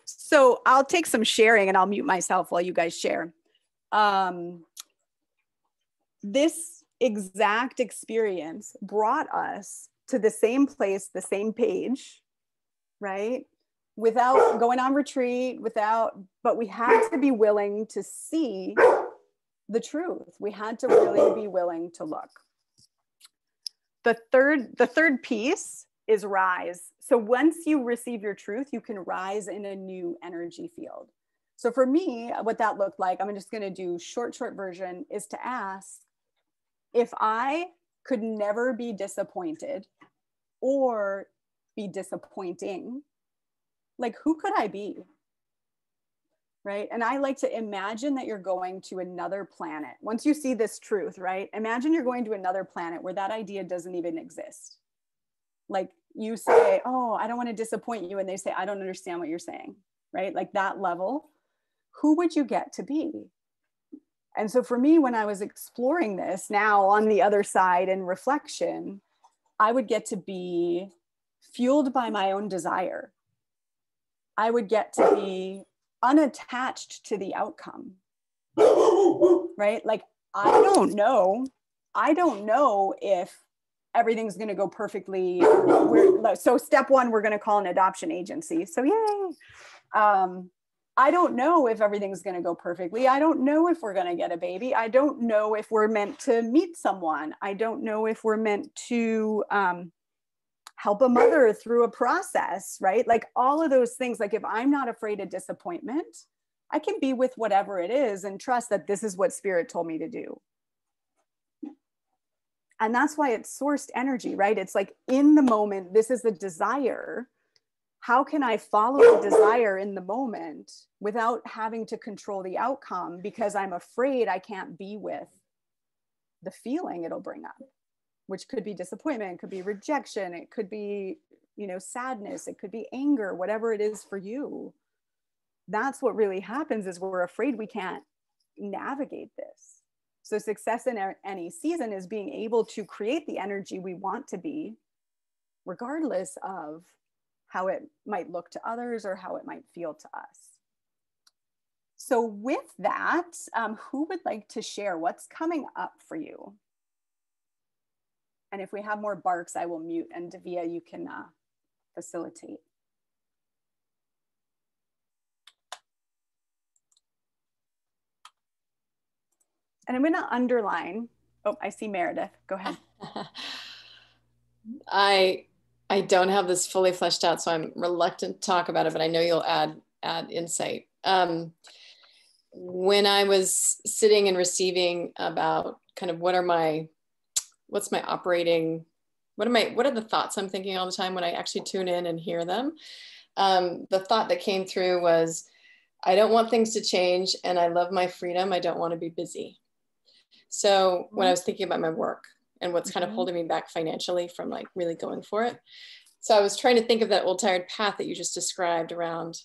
So I'll take some sharing and I'll mute myself while you guys share. This exact experience brought us to the same place, the same page, right? Without going on retreat, but we had to be willing to see the truth. We had to really be willing to look. The third piece is rise. So once you receive your truth, you can rise in a new energy field. So for me, what that looked like, I'm just going to do short version, is to ask if I could never be disappointed or be disappointing, like who could I be? Right? And I like to imagine that you're going to another planet. Once you see this truth, right? Imagine you're going to another planet where that idea doesn't even exist. Like you say, oh, I don't want to disappoint you. And they say, I don't understand what you're saying, right? Like that level, who would you get to be? And so for me, when I was exploring this now on the other side in reflection, I would get to be fueled by my own desire. I would get to be unattached to the outcome, right? Like, I don't know if everything's going to go perfectly. So step one, we're going to call an adoption agency. So yay. I don't know if everything's going to go perfectly. I don't know if we're going to get a baby. I don't know if we're meant to meet someone. I don't know if we're meant to help a mother through a process, right? Like all of those things. Like if I'm not afraid of disappointment, I can be with whatever it is and trust that this is what spirit told me to do. And that's why it's sourced energy, right? It's like in the moment, this is a desire. How can I follow the desire in the moment without having to control the outcome because I'm afraid I can't be with the feeling it'll bring up, which could be disappointment, it could be rejection, it could be, sadness, it could be anger, whatever it is for you. That's what really happens is we're afraid we can't navigate this. So success in any season is being able to create the energy we want to be, regardless of how it might look to others or how it might feel to us. So with that, who would like to share what's coming up for you? And if we have more barks, I will mute, and Davia, you can facilitate. And I'm going to underline. Oh, I see Meredith. Go ahead. I don't have this fully fleshed out, so I'm reluctant to talk about it, but I know you'll add insight. When I was sitting and receiving about kind of what are the thoughts I'm thinking all the time when I actually tune in and hear them, the thought that came through was, I don't want things to change and I love my freedom. I don't want to be busy. So when I was thinking about my work and what's kind of holding me back financially from like really going for it. So I was trying to think of that old tired path that you just described around,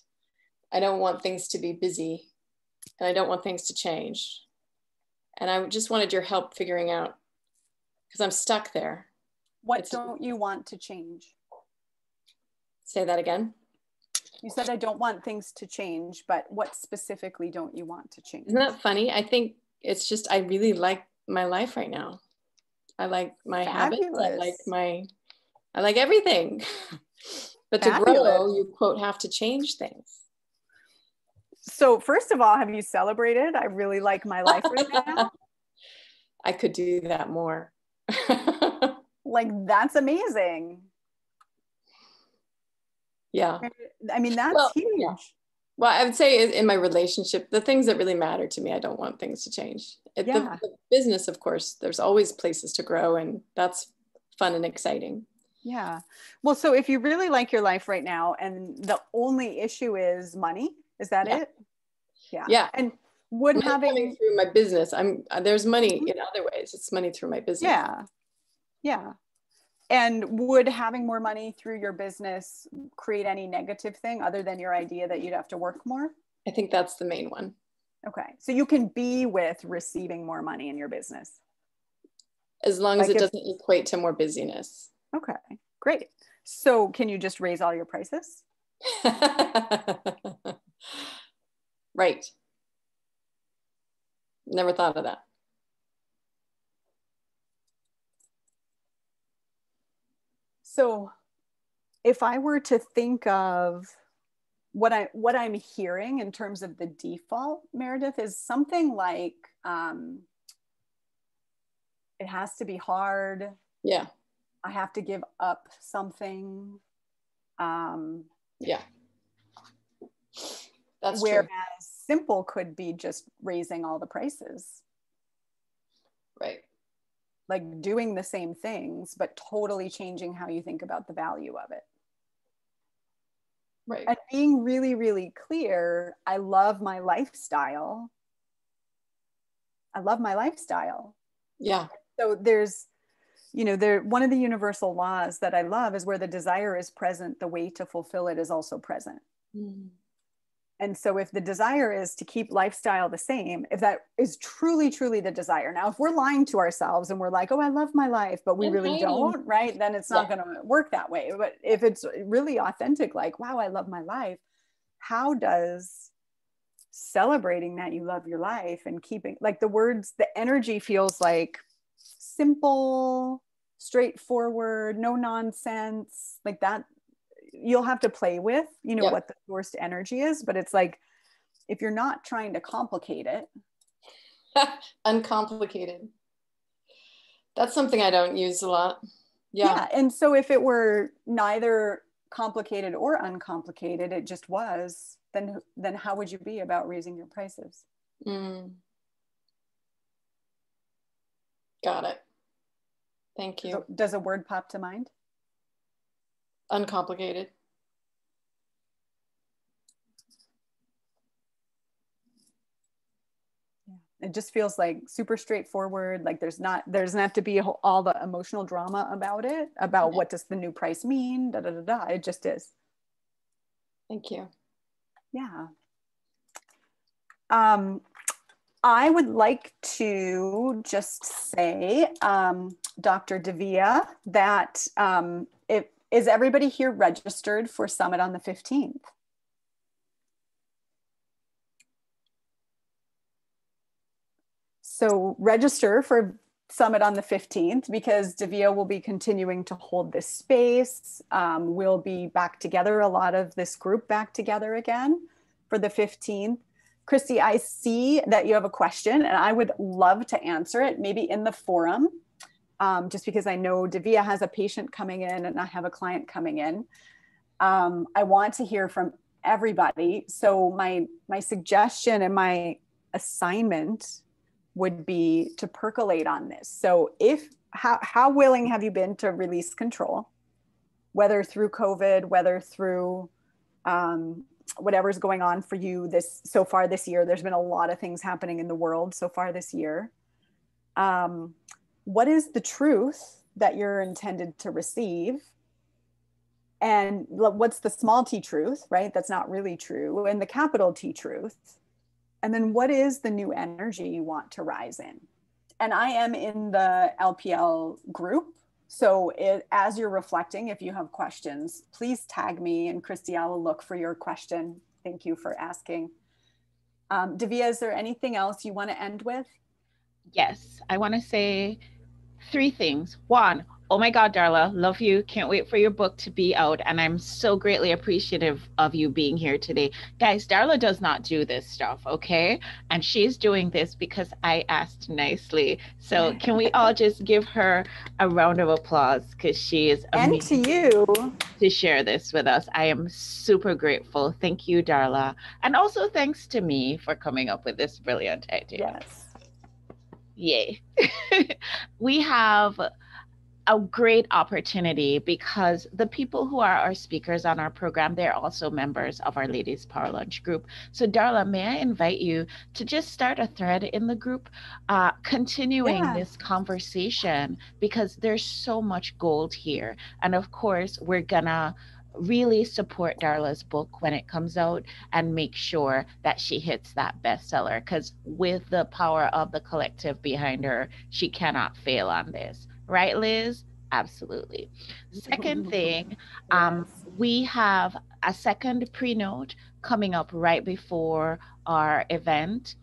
I don't want things to be busy and I don't want things to change. And I just wanted your help figuring out, because I'm stuck there. What don't you want to change? Say that again. You said, I don't want things to change, but what specifically don't you want to change? Isn't that funny? I think it's just, I really like my life right now. I like my habits. I like everything. But to grow, you quote, have to change things. So first of all, have you celebrated? I really like my life right now. I could do that more. Like, that's amazing. Yeah. I mean, that's huge. Yeah. Well, I would say in my relationship, the things that really matter to me, I don't want things to change. The business, of course, there's always places to grow, and that's fun and exciting. Yeah. Well, so if you really like your life right now and the only issue is money, is that it? Yeah. Yeah. And would coming through my business, there's money in other ways. It's money through my business. Yeah. Yeah. And would having more money through your business create any negative thing other than your idea that you'd have to work more? I think that's the main one. Okay. So you can be with receiving more money in your business. As long as it doesn't equate to more busyness. Okay, great. So can you just raise all your prices? Right. Never thought of that. So if I were to think of what I'm hearing in terms of the default, Meredith, is something like it has to be hard. Yeah. I have to give up something. Yeah. That's whereas true. simple could be just raising all the prices. Right. Like doing the same things, but totally changing how you think about the value of it. Right. And being really, really clear, I love my lifestyle. I love my lifestyle. Yeah. So there's, one of the universal laws that I love is where the desire is present, the way to fulfill it is also present. Mm. And so if the desire is to keep lifestyle the same, if that is truly, truly the desire. Now, if we're lying to ourselves and we're like, oh, I love my life, but we really don't, right? Then it's not going to work that way. But if it's really authentic, like, wow, I love my life. How does celebrating that you love your life and keeping, like, the words, the energy feels like simple, straightforward, no nonsense, like that. You'll have to play with, what the sourced energy is, but it's like, if you're not trying to complicate it. Uncomplicated. That's something I don't use a lot. Yeah. And so if it were neither complicated or uncomplicated, it just was, then how would you be about raising your prices? Mm. Got it. Thank you. Does a word pop to mind? Uncomplicated. Yeah. It just feels like super straightforward. Like there doesn't have to be all the emotional drama about it, about what does the new price mean, da, da, da, da. It just is. Thank you. Yeah. I would like to just say, Dr. Davia, that is everybody here registered for Summit on the 15th? So register for Summit on the 15th because Davia will be continuing to hold this space. We'll be back together, a lot of this group back together again for the 15th. Christy, I see that you have a question and I would love to answer it, maybe in the forum. Just because I know Davia has a patient coming in and I have a client coming in. I want to hear from everybody. So my suggestion and my assignment would be to percolate on this. So how willing have you been to release control, whether through COVID, whether through whatever's going on for you so far this year? There's been a lot of things happening in the world so far this year. What is the truth that you're intended to receive? And what's the small t truth, right? That's not really true. And the capital T truth. And then what is the new energy you want to rise in? And I am in the LPL group. So as you're reflecting, if you have questions, please tag me, and Christy, I will look for your question. Thank you for asking. Davia, is there anything else you want to end with? Yes, I want to say 3 things. One, oh my God, Darla, love you. Can't wait for your book to be out. And I'm so greatly appreciative of you being here today. Guys, Darla does not do this stuff, okay? And she's doing this because I asked nicely. So can we all just give her a round of applause, because she is amazing. And to you. To share this with us. I am super grateful. Thank you, Darla. And also thanks to me for coming up with this brilliant idea. Yes. Yay. We have a great opportunity because the people who are our speakers on our program, they're also members of our Ladies Power Lunch group. So Darla, may I invite you to just start a thread in the group, continuing this conversation, because there's so much gold here. And of course, we're gonna really support Darla's book when it comes out and make sure that she hits that bestseller, because with the power of the collective behind her, she cannot fail on this. Right, Liz? Absolutely. Second thing, we have a second pre-note coming up right before our event,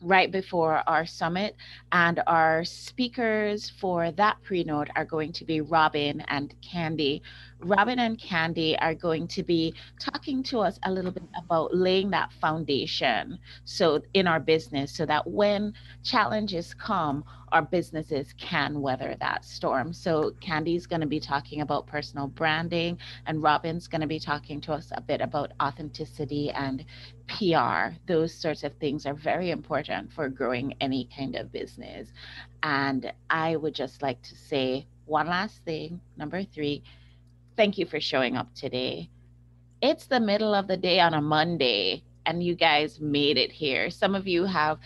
right before our summit, and our speakers for that pre-note are going to be Robin and Candy. Robin and Candy are going to be talking to us a little bit about laying that foundation so in our business, so that when challenges come, our businesses can weather that storm. So Candy's going to be talking about personal branding, and Robin's going to be talking to us a bit about authenticity and PR. Those sorts of things are very important for growing any kind of business. And I would just like to say one last thing, number 3, thank you for showing up today. It's the middle of the day on a Monday, and you guys made it here. Some of you have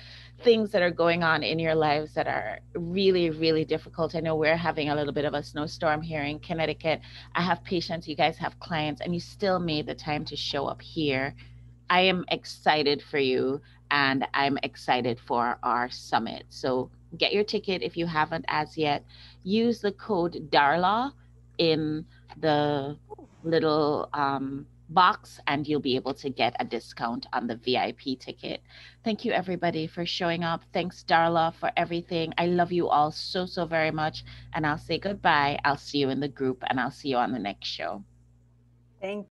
things that are going on in your lives that are really, really difficult. I know we're having a little bit of a snowstorm here in Connecticut. I have patients, you guys have clients, and you still made the time to show up here. I am excited for you, and I'm excited for our summit. So get your ticket if you haven't as yet. Use the code DARLA in the little box, and you'll be able to get a discount on the VIP ticket. Thank you, everybody, for showing up. Thanks, Darla, for everything. I love you all so, so very much. And I'll say goodbye. I'll see you in the group, and I'll see you on the next show. Thank